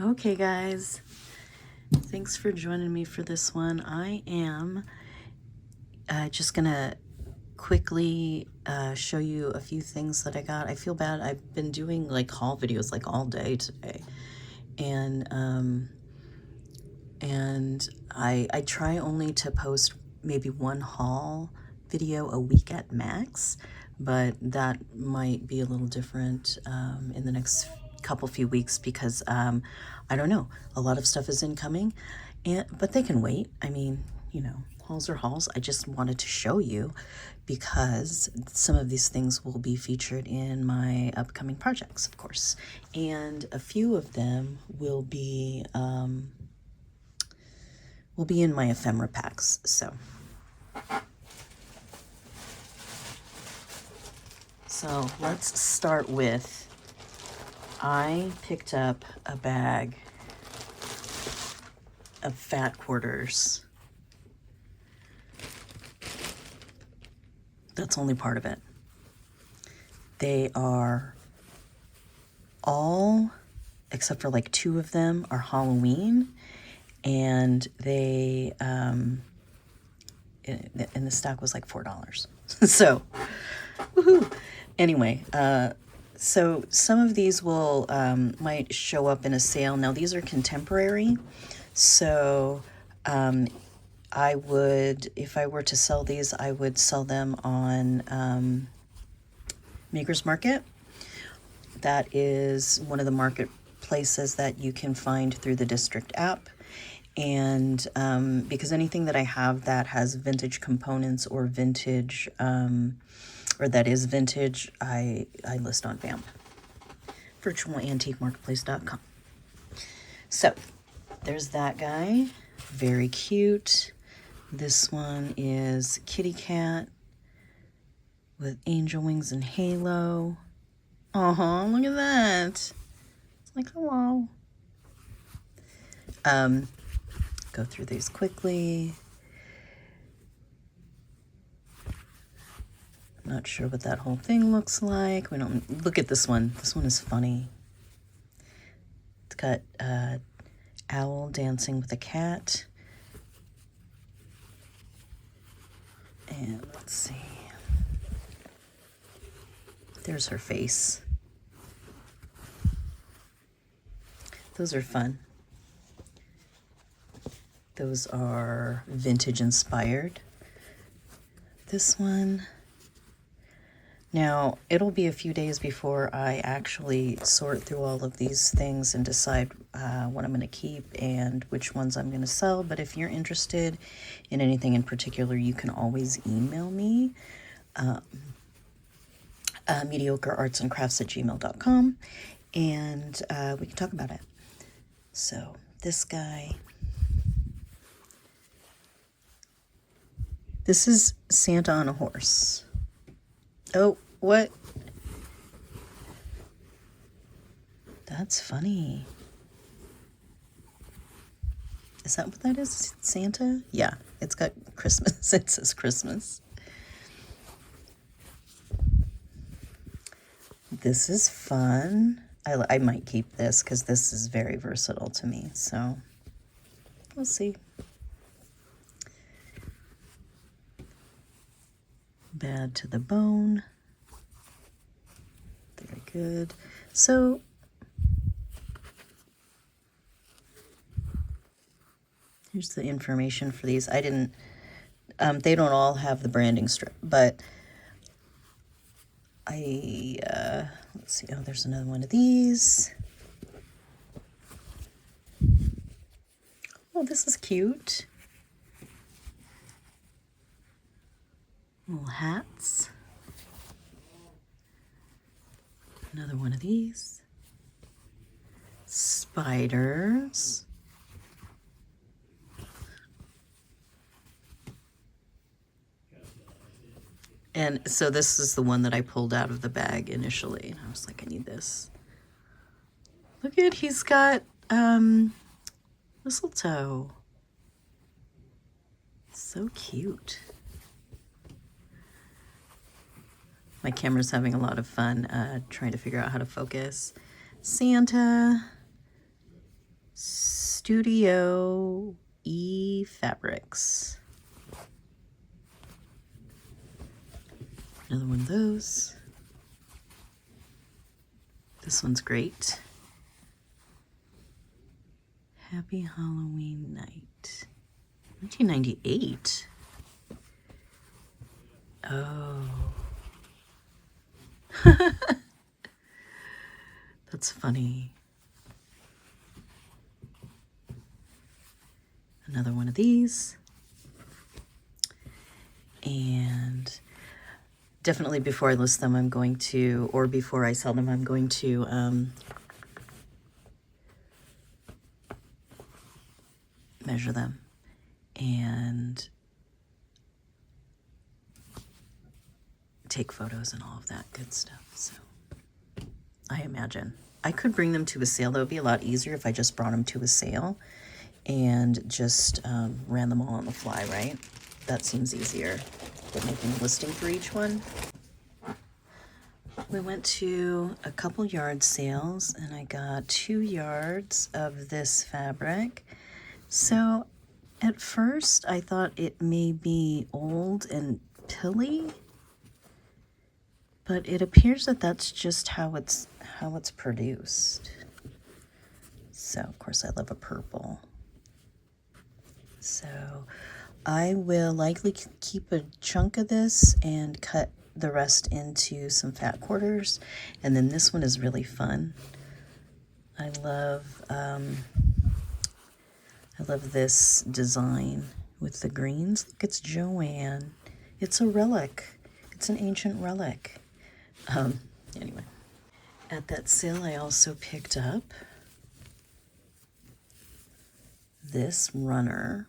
Okay, guys, thanks for joining me for this one. I am just gonna quickly show you a few things that I got. I feel bad. I've been doing like haul videos like all day today, and I try only to post maybe one haul video a week at max, but that might be a little different in the next few weeks because I don't know, a lot of stuff is incoming, but they can wait. I mean, you know, hauls are hauls. I just wanted to show you because some of these things will be featured in my upcoming projects, of course, and a few of them will be in my ephemera packs. So let's start with, I picked up a bag of fat quarters. That's only part of it. They are all, except for like 2 of them, are Halloween, and they and the stock was like $4. So, woohoo! Anyway, so some of these will might show up in a sale. Now these are contemporary, so I would, if I were to sell these, I would sell them on Maker's Market. That is one of the marketplaces that you can find through the District app. And because anything that I have that has vintage components or vintage, or that is vintage, I list on VAMP, virtualantiquemarketplace.com. So there's that guy, very cute. This one is kitty cat with angel wings and halo. Uh-huh, look at that. It's like, hello. Go through these quickly. Not sure what that whole thing looks like. We don't look at this one. This one is funny. It's got owl dancing with a cat. And let's see. There's her face. Those are fun. Those are vintage inspired. This one. Now, it'll be a few days before I actually sort through all of these things and decide what I'm going to keep and which ones I'm going to sell. But if you're interested in anything in particular, you can always email me, mediocreartsandcrafts@gmail.com, and we can talk about it. So this guy, this is Santa on a horse. Oh, what? That's funny. Is that what that is? Santa? Yeah, it's got Christmas. It says Christmas. This is fun. I might keep this because this is very versatile to me. So we'll see. Bad to the bone. Very good. So here's the information for these. I didn't, they don't all have the branding strip, but let's see. Oh, there's another one of these. Oh, this is cute. Little hats. Another one of these. Spiders. And so this is the one that I pulled out of the bag initially. And I was like, I need this. Look at, he's got mistletoe. So cute. My camera's having a lot of fun trying to figure out how to focus. Santa. Studio E Fabrics. Another one of those. This one's great. Happy Halloween Night. 1998. Oh. That's funny. Another one of these. And definitely before I list them, I'm going to, or before I sell them, I'm going to measure them and take photos and all of that good stuff. So I imagine I could bring them to a sale. That would be a lot easier if I just brought them to a sale and just ran them all on the fly, right? That seems easier than making a listing for each one. We went to a couple yard sales and I got 2 yards of this fabric. So at first I thought it may be old and pilly, but it appears that that's just how it's produced. So of course I love a purple. So I will likely keep a chunk of this and cut the rest into some fat quarters. And then this one is really fun. I love this design with the greens. Look, it's Joanne. It's a relic. It's an ancient relic. Anyway, at that sale I also picked up this runner.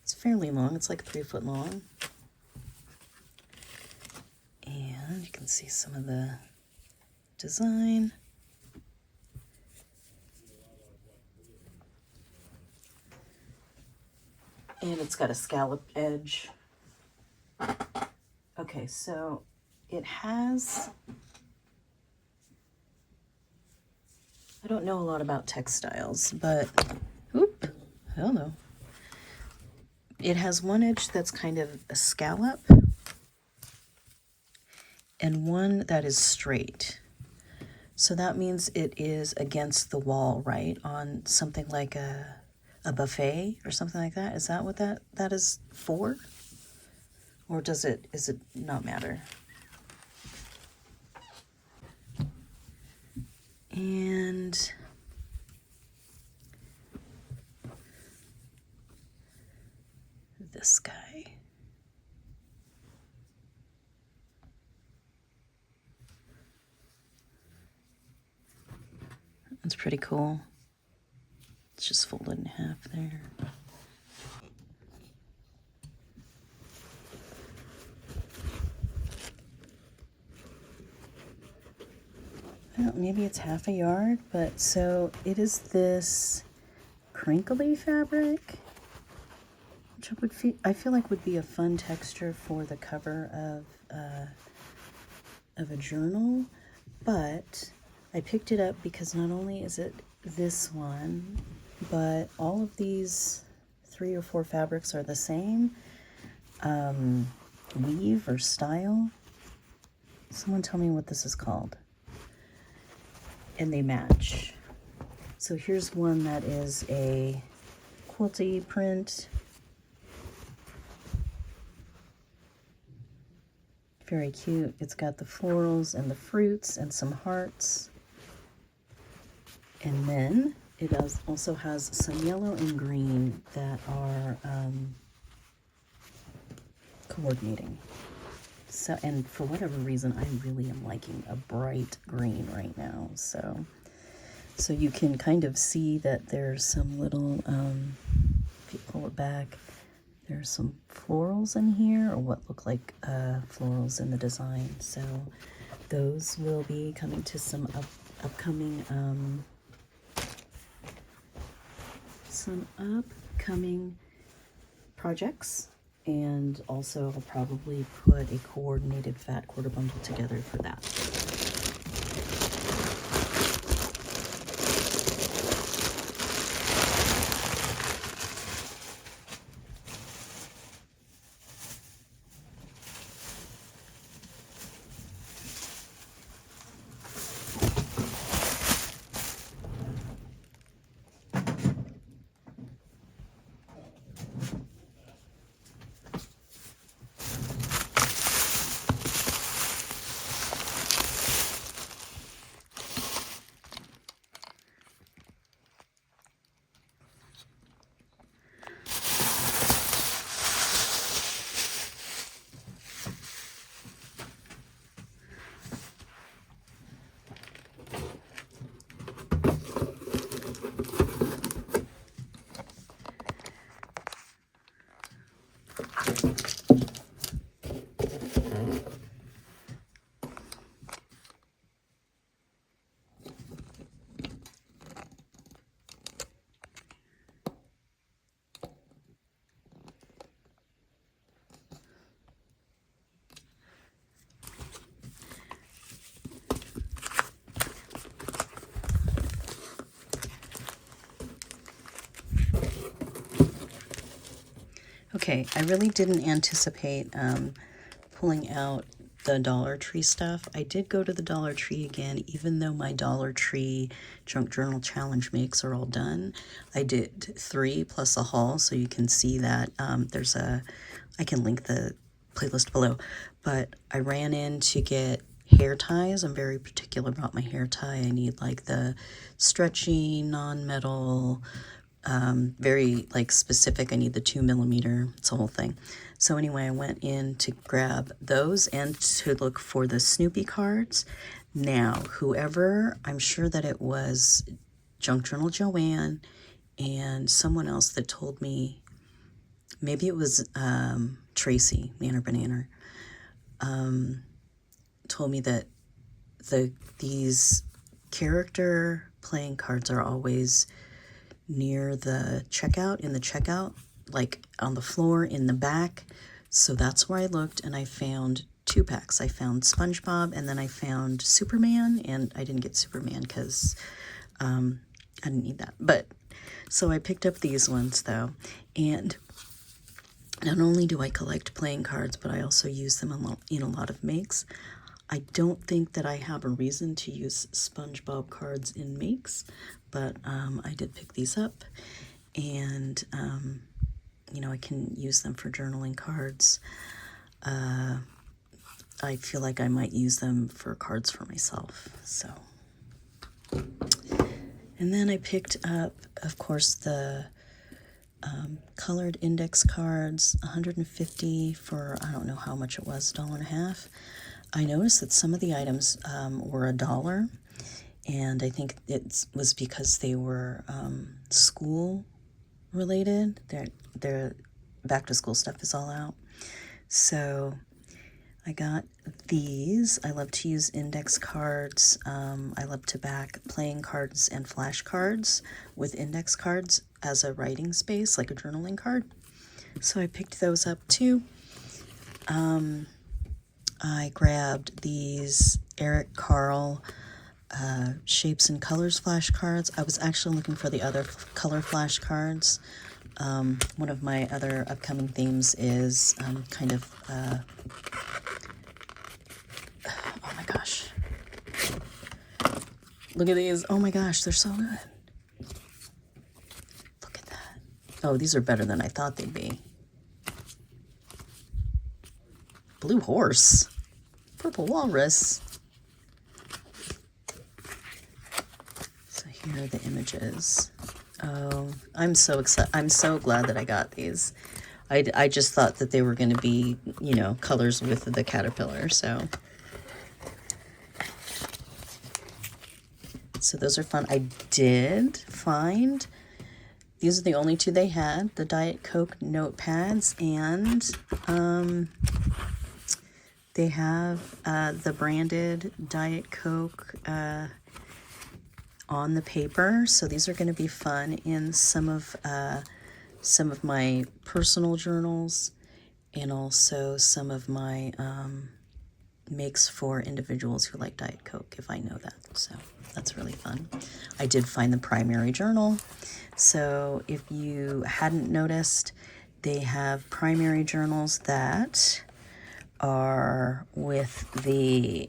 It's fairly long. It's like 3 foot long. And you can see some of the design. And it's got a scallop edge. Okay, so it has, I don't know a lot about textiles, but, oop, hello. It has one edge that's kind of a scallop and one that is straight. So that means it is against the wall, right? On something like a buffet or something like that. Is that what that is for? Or is it not matter? And this guy. That's pretty cool. It's just folded in half there. Well, maybe it's half a yard, but so it is this crinkly fabric, which I feel like would be a fun texture for the cover of a journal. But I picked it up because not only is it this one, but all of these 3 or 4 fabrics are the same weave or style. Someone tell me what this is called. And they match. So here's one that is a quilty print. Very cute. It's got the florals and the fruits and some hearts. And then it also has some yellow and green that are coordinating. So, and for whatever reason, I really am liking a bright green right now. So you can kind of see that there's some little, if you pull it back, there's some florals in here, or what look like florals in the design. So those will be coming to some upcoming projects. And also I'll probably put a coordinated fat quarter bundle together for that. Okay, I really didn't anticipate pulling out the Dollar Tree stuff. I did go to the Dollar Tree again, even though my Dollar Tree Junk Journal Challenge makes are all done. I did 3 plus a haul, so you can see that. I can link the playlist below, but I ran in to get hair ties. I'm very particular about my hair tie. I need like the stretchy, non-metal, very like specific. I need the 2mm. It's a whole thing. So anyway, I went in to grab those and to look for the Snoopy cards. Now, whoever, I'm sure that it was Junk Journal Joanne and someone else that told me, maybe it was Tracy, Manor Banana, told me that these character playing cards are always near the checkout, in the checkout, like on the floor in the back. So that's where I looked, and I found 2 packs. I found SpongeBob, and then I found Superman, and I didn't get Superman because I didn't need that. But so I picked up these ones though, and not only do I collect playing cards, but I also use them in a lot of makes. I don't think that I have a reason to use SpongeBob cards in makes, but I did pick these up, and you know, I can use them for journaling cards. I feel like I might use them for cards for myself. So, and then I picked up, of course, the colored index cards, 150 for, I don't know how much it was, $1.50. I noticed that some of the items were $1, and I think it was because they were school related. Their back to school stuff is all out. So I got these. I love to use index cards. I love to back playing cards and flashcards with index cards as a writing space, like a journaling card. So I picked those up too. I grabbed these Eric Carle Shapes and Colors flashcards. I was actually looking for the other color flashcards. One of my other upcoming themes is kind of, oh my gosh. Look at these. Oh my gosh, they're so good. Look at that. Oh, these are better than I thought they'd be. Blue horse. Purple walrus. So here are the images. Oh, I'm so excited. I'm so glad that I got these. I just thought that they were going to be, you know, colors with the caterpillar. So those are fun. I did find, these are the only 2 they had, the Diet Coke notepads, and they have the branded Diet Coke on the paper. So these are going to be fun in some of my personal journals, and also some of my makes for individuals who like Diet Coke, if I know that. So that's really fun. I did find the primary journal. So if you hadn't noticed, they have primary journals that are with the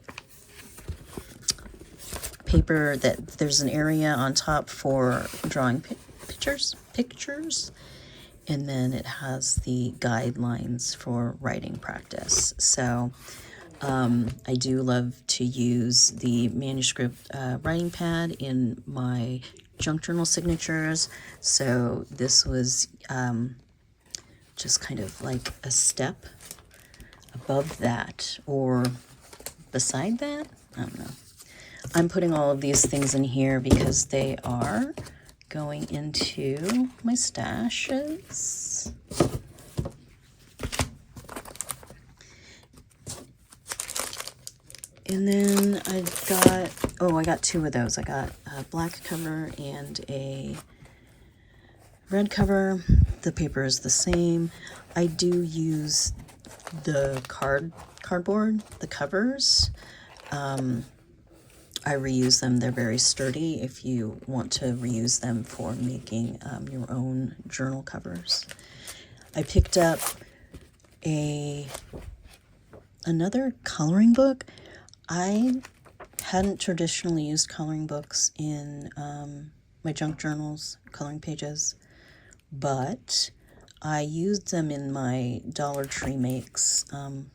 paper that there's an area on top for drawing pictures, and then it has the guidelines for writing practice. So I do love to use the manuscript writing pad in my junk journal signatures. So this was just kind of like a step above that, or beside that. I don't know. I'm putting all of these things in here because they are going into my stashes. And then I got 2 of those. I got a black cover and a red cover. The paper is the same. I do use the cardboard, the covers. I reuse them. They're very sturdy if you want to reuse them for making your own journal covers. I picked up another coloring book. I hadn't traditionally used coloring books in my junk journals, coloring pages, but I used them in my Dollar Tree makes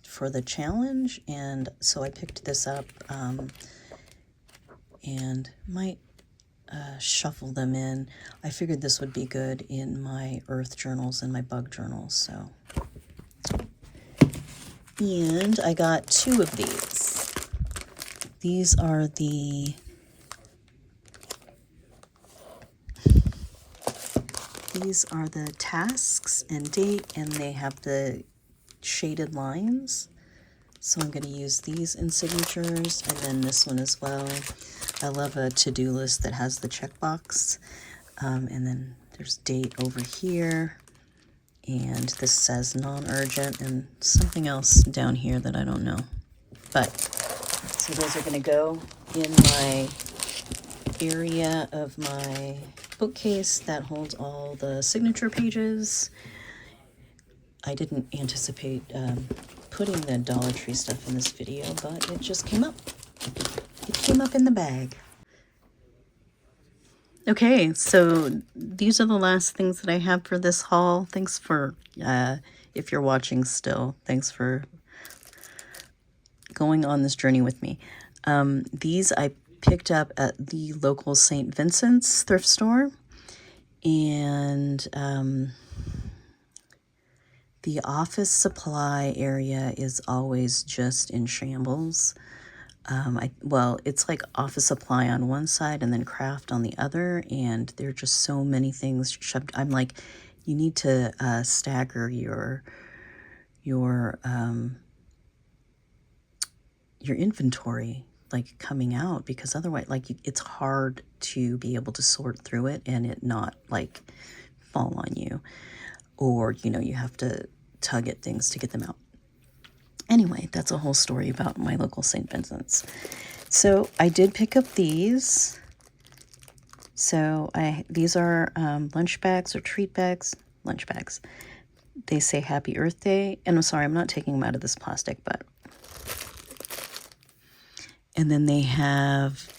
for the challenge, and so I picked this up and might shuffle them in. I figured this would be good in my earth journals and my bug journals, so. And I got 2 of these. These are the tasks and date, and they have the shaded lines. So I'm going to use these in signatures, and then this one as well. I love a to-do list that has the checkbox. And then there's date over here. And this says non-urgent, and something else down here that I don't know. But, so those are going to go in my area of my bookcase that holds all the signature pages. I didn't anticipate putting the Dollar Tree stuff in this video, but it just came up. It came up in the bag. Okay, so these are the last things that I have for this haul. Thanks for, if you're watching still, thanks for going on this journey with me. These I picked up at the local St. Vincent's thrift store, and the office supply area is always just in shambles. Well, it's like office supply on one side and then craft on the other, and there are just so many things shoved. I'm like, you need to stagger your inventory, like coming out, because otherwise, like, it's hard to be able to sort through it and it not like fall on you, or you have to tug at things to get them out. Anyway, that's a whole story about my local St. Vincent's. So I did pick up these. So these are lunch bags or treat bags, lunch bags. They say Happy Earth Day. And I'm sorry, I'm not taking them out of this plastic, but. And then they have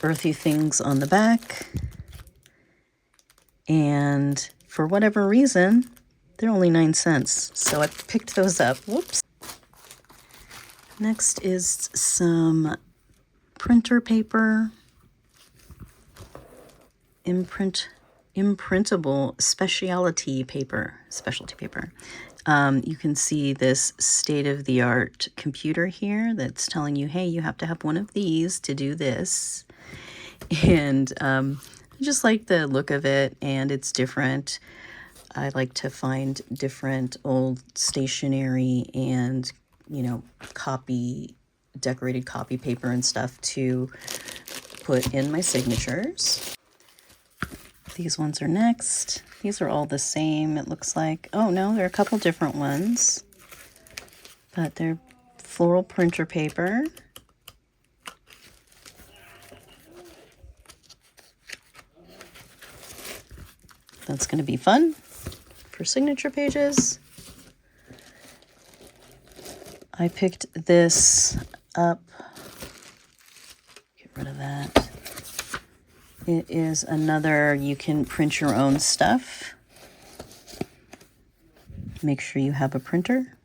earthy things on the back. And for whatever reason, they're only 9 cents. So I picked those up. Whoops. Next is some printer paper, imprintable specialty paper. You can see this state-of-the-art computer here that's telling you, hey, you have to have one of these to do this. And I just like the look of it, and it's different. I like to find different old stationery and decorated copy paper and stuff to put in my signatures. These ones are next. These are all the same, it looks like. Oh no, there are a couple different ones, but they're floral printer paper. That's going to be fun for signature pages. I picked this up. Get rid of that. It is another, you can print your own stuff. Make sure you have a printer.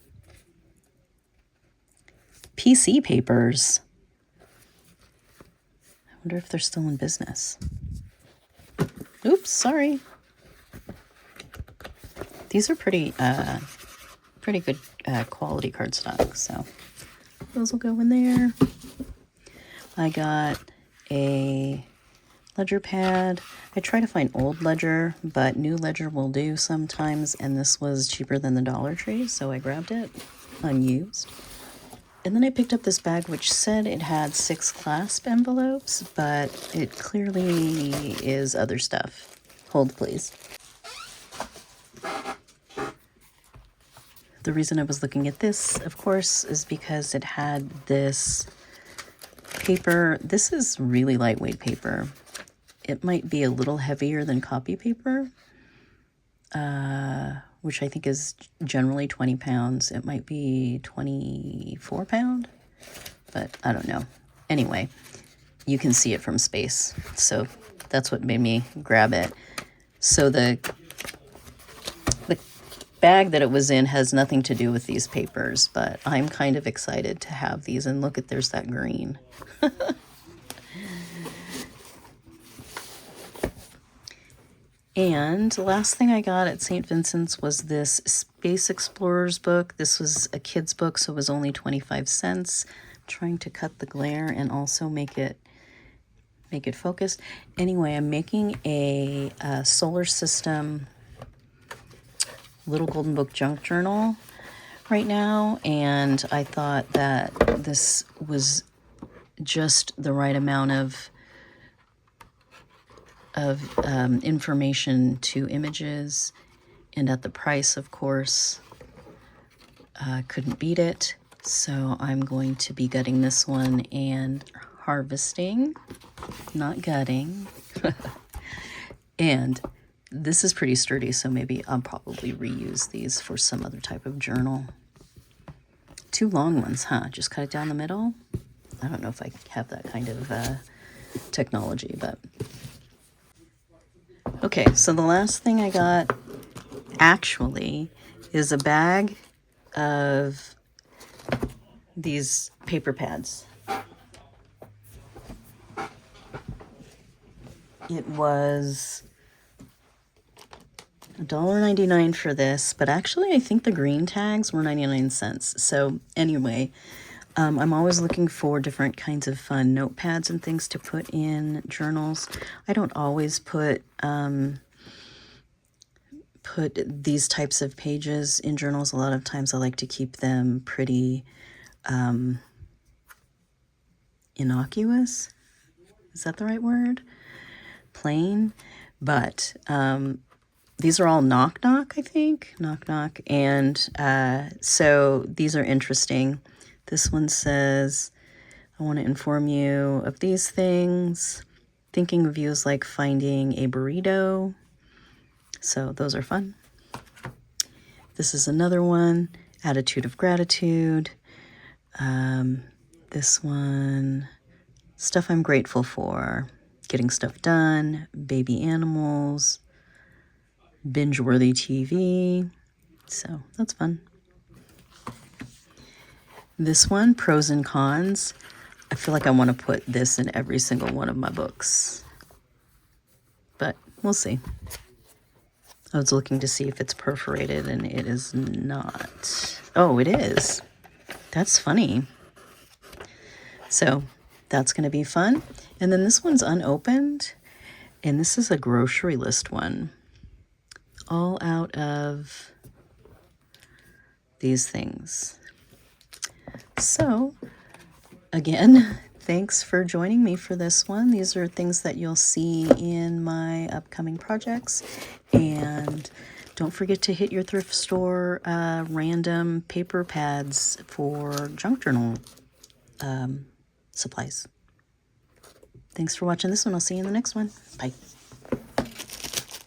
PC papers. I wonder if they're still in business. Oops, sorry. These are pretty good quality cardstock, so those will go in there. I got a ledger pad. I try to find old ledger, but new ledger will do sometimes, and this was cheaper than the Dollar Tree, so I grabbed it, unused. And then I picked up this bag which said it had 6 clasp envelopes, but it clearly is other stuff. Hold, please. The reason I was looking at this, of course, is because it had this paper. This is really lightweight paper. It might be a little heavier than copy paper. which I think is generally 20 pounds. It might be 24 pound, but I don't know. Anyway, you can see it from space. So that's what made me grab it. So the bag that it was in has nothing to do with these papers, but I'm kind of excited to have these. And look at, there's that green. And the last thing I got at St. Vincent's was this Space Explorers book. This was a kid's book, so it was only 25 cents. I'm trying to cut the glare and also make it focused. Anyway, I'm making a solar system little golden book junk journal right now, and I thought that this was just the right amount of information to images, and at the price, of course, couldn't beat it. So I'm going to be gutting this one and harvesting, not gutting. And this is pretty sturdy, so maybe I'll probably reuse these for some other type of journal. 2 long ones, huh? Just cut it down the middle? I don't know if I have that kind of technology, but... Okay, so the last thing I got actually is a bag of these paper pads. It was $1.99 for this, but actually I think the green tags were 99 cents. So anyway, I'm always looking for different kinds of fun notepads and things to put in journals. I don't always put these types of pages in journals. A lot of times I like to keep them pretty innocuous. Is that the right word? Plain. But these are all knock knock, I think. Knock knock. And so these are interesting. This one says, I want to inform you of these things. Thinking of you is like finding a burrito. So those are fun. This is another one, attitude of gratitude. This one, stuff I'm grateful for. Getting stuff done, baby animals, binge-worthy TV. So that's fun. This one, pros and cons. I feel like I want to put this in every single one of my books, but we'll see. I was looking to see if it's perforated, and it is not. Oh, it is. That's funny. So that's going to be fun. And then this one's unopened, and this is a grocery list one. All out of these things. So, again, thanks for joining me for this one. These are things that you'll see in my upcoming projects. And don't forget to hit your thrift store random paper pads for junk journal supplies. Thanks for watching this one. I'll see you in the next one. Bye.